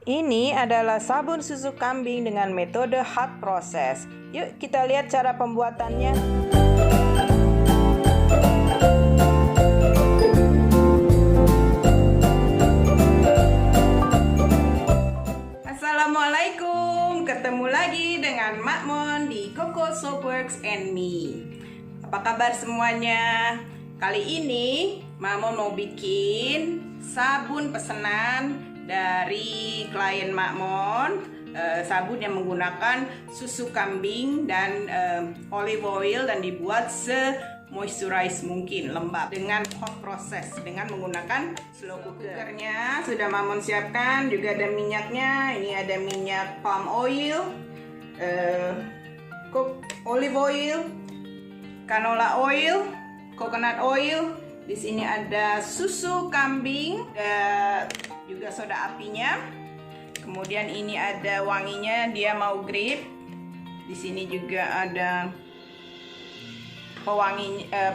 Ini adalah sabun susu kambing dengan metode hot process. Yuk kita lihat cara pembuatannya. Assalamualaikum, ketemu lagi dengan Mak Mon di Coco Soapworks and Me. Apa kabar semuanya? Kali ini Mak Mon mau bikin sabun pesanan dari klien Mak Mon. Sabun yang menggunakan susu kambing dan olive oil dan dibuat moisturize mungkin, lembab dengan hot process dengan menggunakan slow cookernya. Sudah Mamon siapkan, juga ada minyaknya. Ini ada minyak palm oil, olive oil, canola oil, coconut oil. Di sini ada susu kambing, juga soda apinya. Kemudian ini ada wanginya, dia mau grape. Di sini juga ada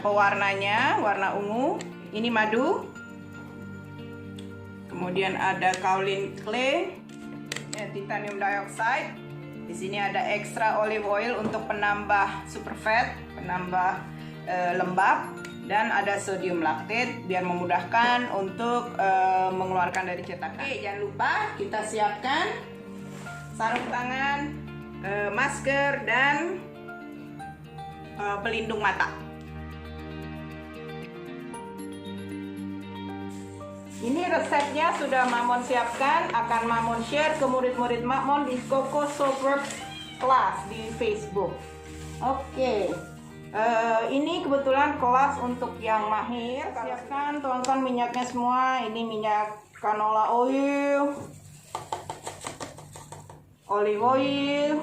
pewarnanya, warna ungu. Ini madu. Kemudian ada kaolin clay, titanium dioxide. Di sini ada extra olive oil untuk penambah super fat, penambah lembab, dan ada sodium lactate biar memudahkan untuk mengeluarkan dari cetakan. Oke, jangan lupa kita siapkan sarung tangan, masker, dan pelindung mata. Ini resepnya sudah Mamon siapkan, akan Mamon share ke murid-murid Mamon di Coco Soapworks Class di Facebook. Oke, ini kebetulan kelas untuk yang mahir. Siapkan, tuangkan minyaknya semua. Ini minyak canola oil, olive oil,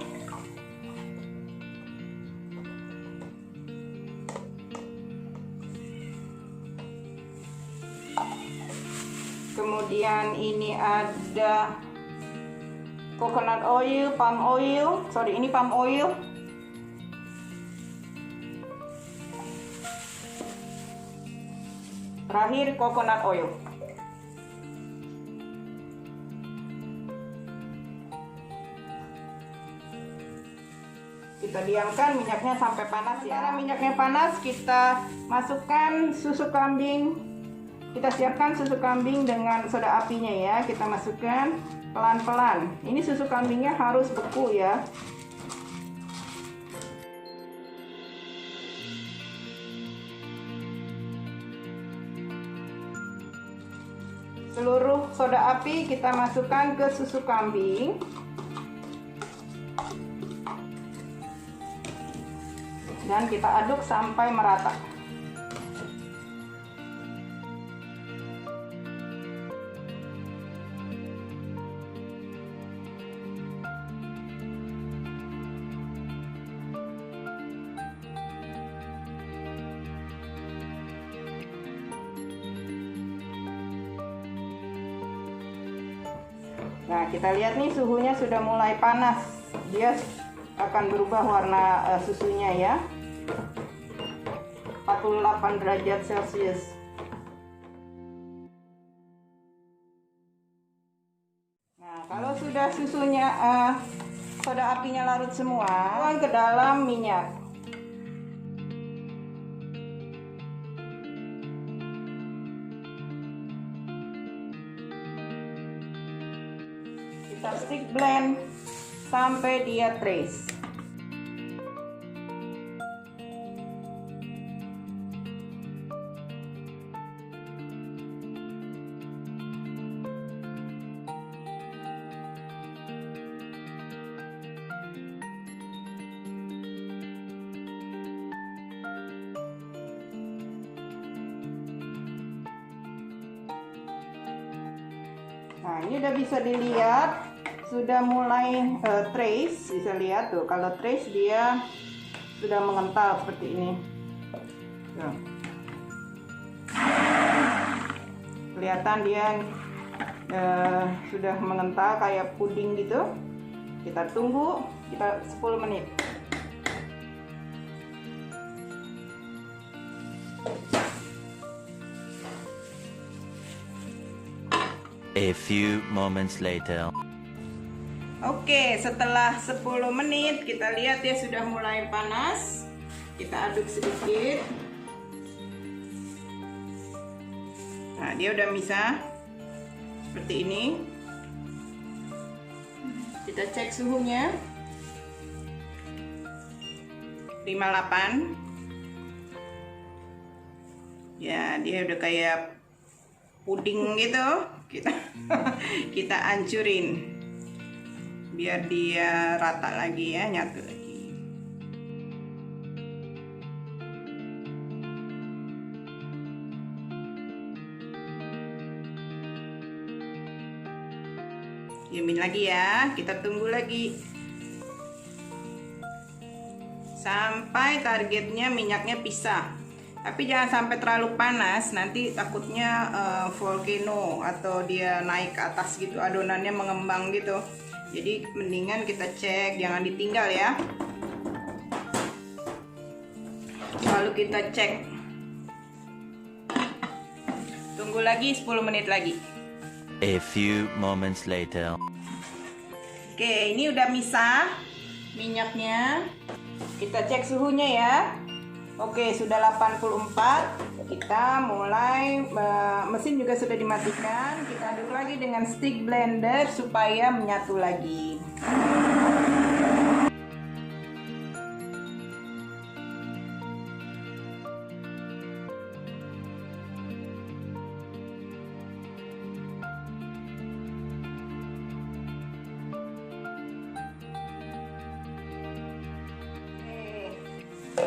kemudian ini ada coconut oil, palm oil, ini palm oil. Terakhir coconut oil. Kita diamkan minyaknya sampai panas ya. Sekarang minyaknya panas, kita masukkan susu kambing. Kita siapkan susu kambing dengan soda apinya ya. Kita masukkan pelan-pelan. Ini susu kambingnya harus beku ya. Seluruh soda api kita masukkan ke susu kambing. Dan kita aduk sampai merata. Nah, kita lihat nih suhunya sudah mulai panas. Dia akan berubah warna susunya ya. 48 derajat Celcius. Nah, kalau sudah susunya soda apinya larut semua, tuang ke dalam minyak. Kita stick blend sampai dia trace. Nah, ini udah bisa dilihat, sudah mulai trace, bisa lihat tuh. Kalau trace dia sudah mengental seperti ini. Tuh. Kelihatan dia sudah mengental kayak puding gitu. Kita tunggu 10 menit. A few moments later. Oke, setelah 10 menit kita lihat dia sudah mulai panas. Kita aduk sedikit. Nah, dia udah bisa seperti ini. Kita cek suhunya 58. Ya, dia udah kayak puding gitu. Kita hancurin biar dia rata lagi ya, nyatu lagi. Diamin lagi ya, kita tunggu lagi sampai targetnya minyaknya pisah. Tapi jangan sampai terlalu panas, nanti takutnya volcano atau dia naik ke atas gitu, adonannya mengembang gitu. Jadi mendingan kita cek, jangan ditinggal ya. Lalu kita cek. Tunggu lagi 10 menit lagi. A few moments later. Oke, ini udah misah minyaknya. Kita cek suhunya ya. Oke, sudah 84. Kita mulai, mesin juga sudah dimatikan. Kita aduk lagi dengan stick blender supaya menyatu lagi.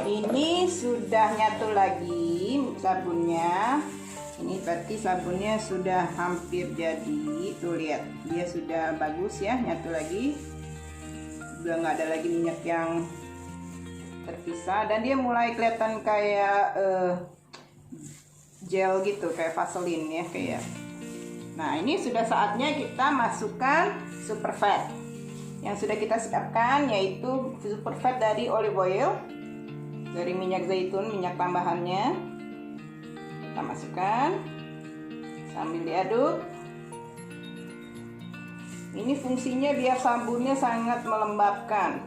Ini sudah nyatu lagi sabunnya. Ini berarti sabunnya sudah hampir jadi. Tuh lihat, dia sudah bagus ya, nyatu lagi. Udah nggak ada lagi minyak yang terpisah dan dia mulai kelihatan kayak gel gitu, kayak vaselin ya kayak. Nah, ini sudah saatnya kita masukkan super fat yang sudah kita siapkan, yaitu super fat dari olive oil, dari minyak zaitun, minyak tambahannya. Kita masukkan sambil diaduk. Ini fungsinya biar sabunnya sangat melembabkan.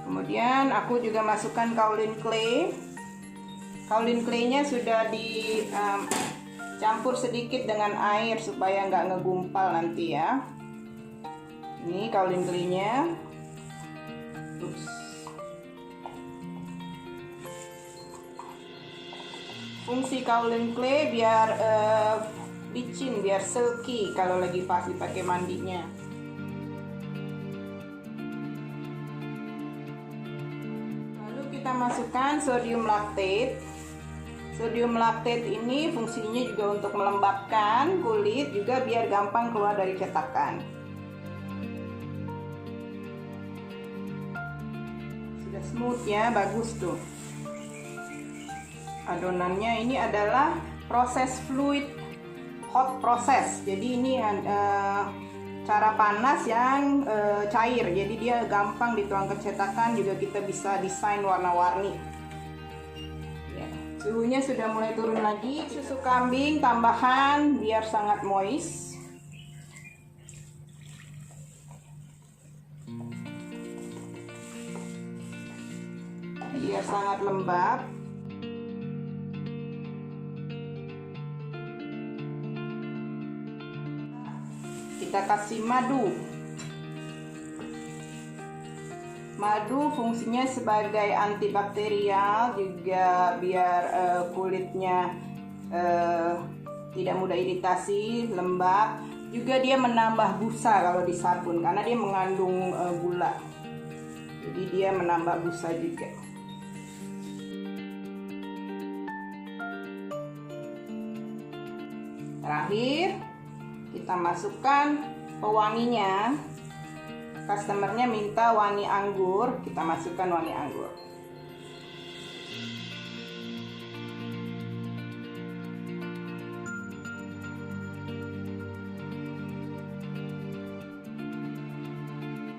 Kemudian aku juga masukkan kaolin clay. Kaolin clay-nya sudah dicampur sedikit dengan air supaya nggak ngegumpal nanti ya. Ini kaolin clay-nya. Fungsi kaolin clay biar licin, biar silky kalau lagi pas dipakai mandinya. Lalu kita masukkan sodium lactate. Sodium lactate ini fungsinya juga untuk melembabkan kulit, juga biar gampang keluar dari cetakan. Sudah smooth ya, bagus tuh. Adonannya ini adalah proses fluid hot process. Jadi ini cara panas yang cair. Jadi dia gampang dituang ke cetakan, juga kita bisa desain warna-warni. Ya, suhunya sudah mulai turun lagi. Susu kambing tambahan biar sangat moist. Biar sangat lembab. Kita kasih madu. Madu fungsinya sebagai antibakterial, juga biar kulitnya tidak mudah iritasi, lembab. Juga dia menambah busa kalau di sabun karena dia mengandung gula. Jadi dia menambah busa juga. Terakhir, kita masukkan pewanginya. Customernya minta wangi anggur, kita masukkan wangi anggur.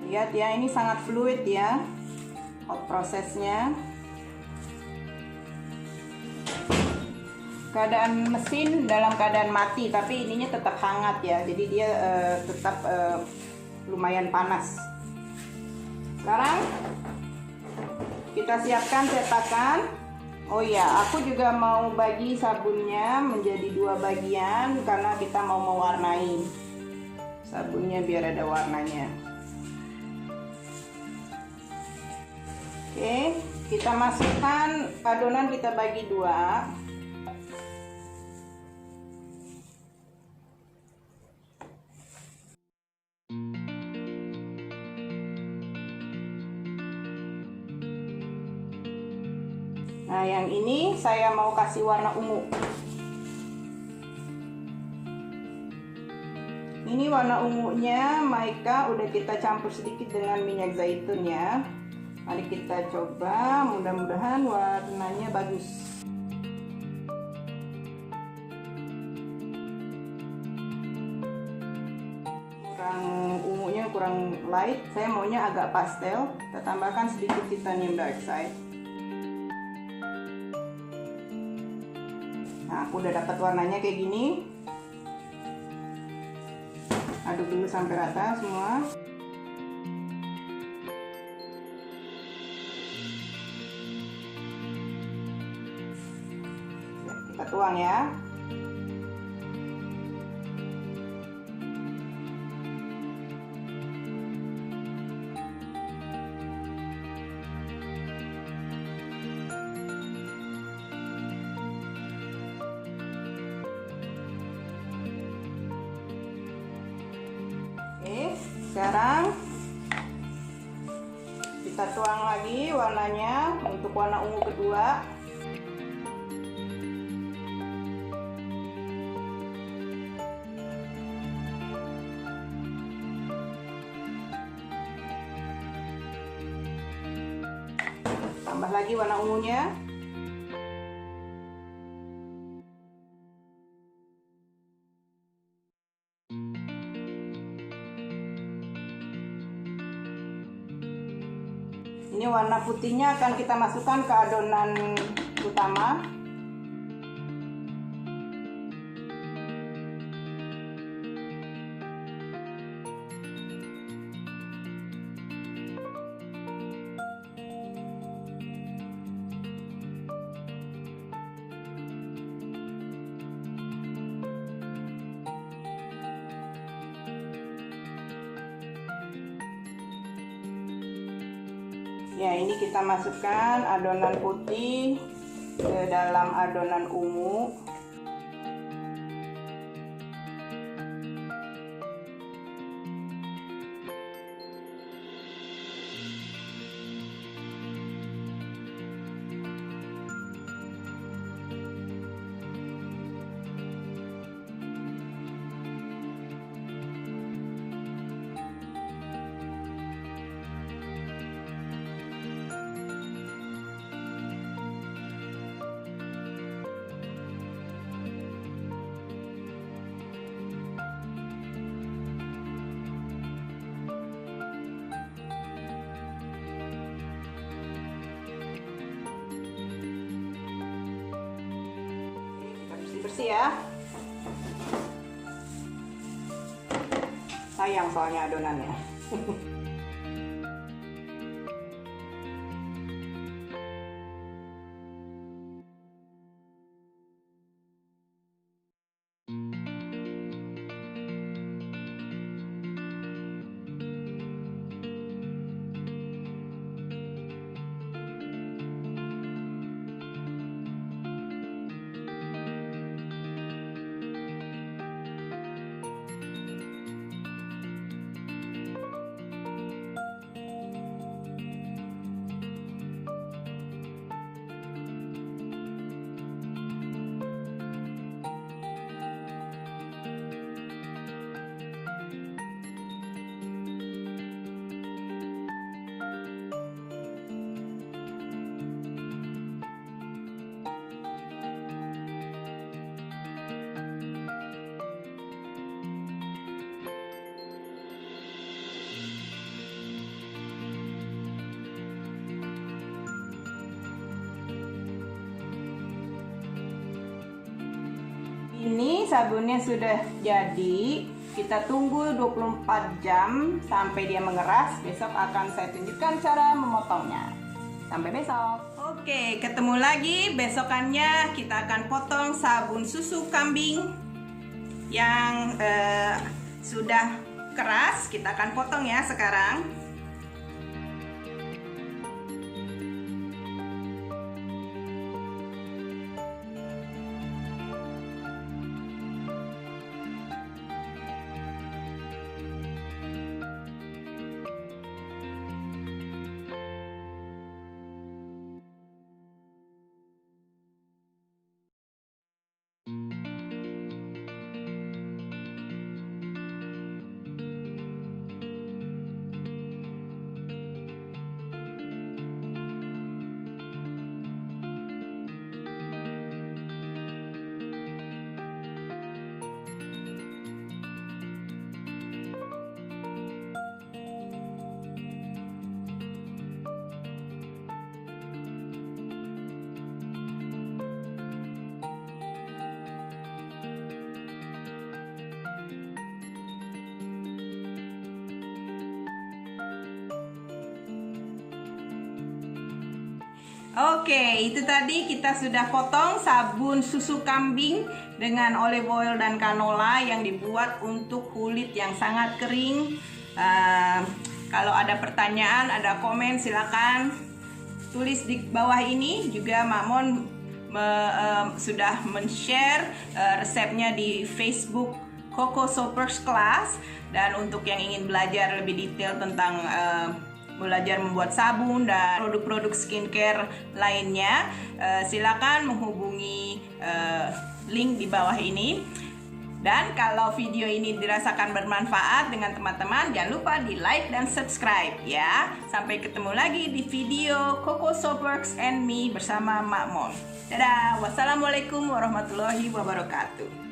Lihat ya, ini sangat fluid ya, hot prosesnya. keadaan mesin dalam keadaan mati, tapi ininya tetap hangat ya, jadi dia tetap lumayan panas. Sekarang kita siapkan cetakan. Oh ya, aku juga mau bagi sabunnya menjadi 2 bagian karena kita mau mewarnai sabunnya biar ada warnanya. Oke, kita masukkan adonan, kita bagi 2. Nah, yang ini saya mau kasih warna ungu. Ini warna ungunya Maika udah kita campur sedikit dengan minyak zaitun ya. Mari kita coba, mudah-mudahan warnanya bagus. Ungunya kurang light, saya maunya agak pastel. Kita tambahkan sedikit titanium dioxide. Nah, aku udah dapat warnanya kayak gini. Aduk dulu sampai rata semua. Kita tuang ya. Oke, sekarang kita tuang lagi warnanya untuk warna ungu kedua. Tambah lagi warna ungunya. Ini warna putihnya akan kita masukkan ke adonan utama. Ya, ini kita masukkan adonan putih ke dalam adonan ungu. Bersih ya. Sayang soalnya adonannya. Ini sabunnya sudah jadi. Kita tunggu 24 jam sampai dia mengeras. Besok akan saya tunjukkan cara memotongnya. Sampai besok. Oke, ketemu lagi. Besokannya kita akan potong sabun susu kambing yang sudah keras. Kita akan potong ya sekarang. Oke, itu tadi kita sudah potong sabun susu kambing dengan olive oil dan canola yang dibuat untuk kulit yang sangat kering. Kalau ada pertanyaan, ada komen, silakan tulis di bawah ini. Juga Mak Mon sudah men-share resepnya di Facebook Coco Soap Works Class. Dan untuk yang ingin belajar lebih detail tentang belajar membuat sabun dan produk-produk skincare lainnya, silakan menghubungi link di bawah ini. Dan kalau video ini dirasakan bermanfaat dengan teman-teman, jangan lupa di like dan subscribe ya. Sampai ketemu lagi di video Coco Soap Works and Me bersama Mak Mon. Dadah, wassalamualaikum warahmatullahi wabarakatuh.